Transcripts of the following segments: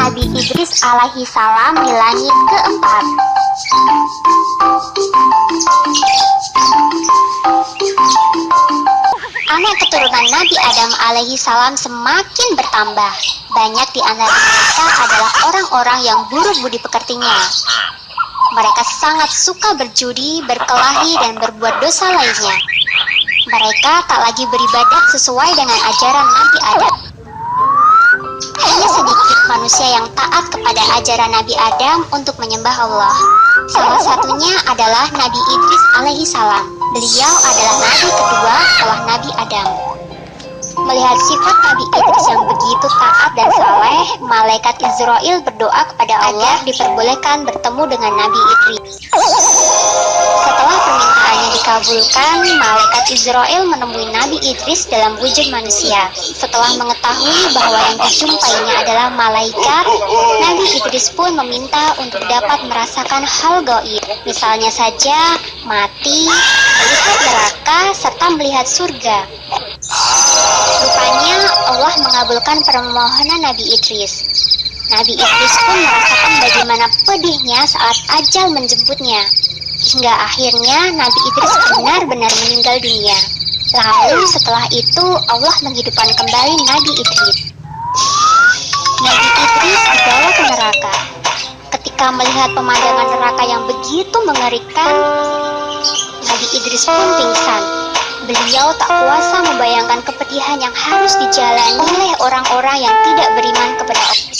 Nabi Idris alaihi salam di langit keempat. Anak keturunan Nabi Adam alaihi salam semakin bertambah. Banyak di antara mereka adalah orang-orang yang buruk budi pekertinya. Mereka sangat suka berjudi, berkelahi, dan berbuat dosa lainnya. Mereka tak lagi beribadah sesuai dengan ajaran Nabi Adam. Hanya sedikit manusia yang taat kepada ajaran Nabi Adam untuk menyembah Allah. Salah satunya adalah Nabi Idris alaihi salam. Beliau adalah nabi kedua setelah Nabi Adam. Melihat sifat Nabi Idris yang begitu taat dan saleh, malaikat Israel berdoa kepada Allah diperbolehkan bertemu dengan Nabi Idris. Setelah permintaannya dikabulkan, malaikat Israel menemui Nabi Idris dalam wujud manusia. Setelah mengetahui bahwa yang dijumpainya adalah malaikat, Nabi Idris pun meminta untuk dapat merasakan hal gaib. Misalnya saja mati, melihat neraka, serta melihat surga. Rupanya Allah mengabulkan permohonan Nabi Idris. Nabi Idris pun merasakan bagaimana pedihnya saat ajal menjemputnya. Hingga akhirnya Nabi Idris benar-benar meninggal dunia. Lalu setelah itu Allah menghidupkan kembali Nabi Idris. Nabi Idris dibawa ke neraka. Ketika melihat pemandangan neraka yang begitu mengerikan, Nabi Idris pun pingsan. Beliau tak kuasa membayangkan kepedihan yang harus dijalani oleh orang-orang yang tidak beriman kepada Allah.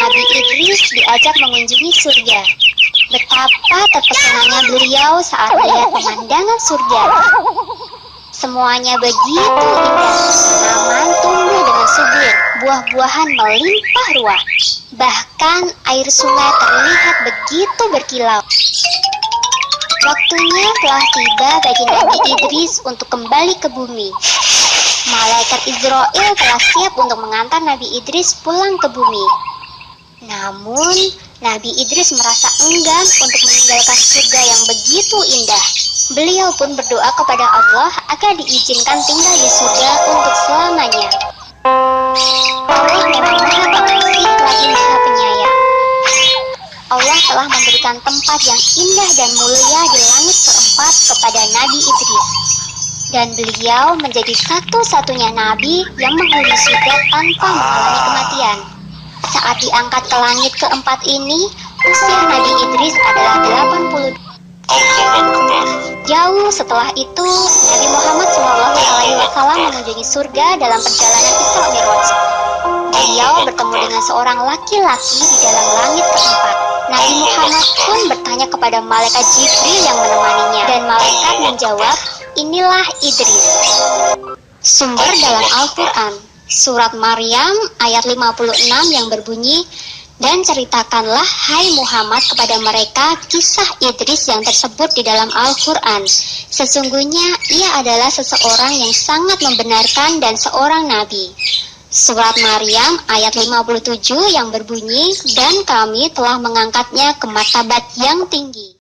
Nabi Idris diajak mengunjungi surga. Betapa terpesonanya beliau saat melihat pemandangan surga. Semuanya begitu indah, tanaman tumbuh dengan subur, buah-buahan melimpah ruah. Bahkan air sungai terlihat begitu berkilau. Waktunya telah tiba bagi Nabi Idris untuk kembali ke bumi. Malaikat Israel telah siap untuk mengantar Nabi Idris pulang ke bumi. Namun, Nabi Idris merasa enggan untuk meninggalkan surga yang begitu indah. Beliau pun berdoa kepada Allah agar diizinkan tinggal di surga untuk selamanya. Allah memang Maha Pengasih lagi Maha Penyayang. Allah telah memberikan tempat yang indah dan mulia di langit keempat kepada Nabi Idris. Dan beliau menjadi satu-satunya nabi yang menghuni surga tanpa mengalami kematian. Saat diangkat ke langit keempat ini, usia Nabi Idris adalah 80. Jauh setelah itu, Nabi Muhammad SAW mengunjungi surga dalam perjalanan Isra Mi'raj. Beliau bertemu dengan seorang laki-laki di dalam langit keempat. Nabi Muhammad pun bertanya kepada malaikat Jibril yang menemaninya, dan malaikat menjawab, "Inilah Idris." Sumber dalam Al-Quran, Surat Maryam ayat 56 yang berbunyi, "Dan ceritakanlah, hai Muhammad, kepada mereka kisah Idris yang tersebut di dalam Al-Quran. Sesungguhnya ia adalah seseorang yang sangat membenarkan dan seorang nabi." Surat Maryam ayat 57 yang berbunyi, "Dan kami telah mengangkatnya ke martabat yang tinggi."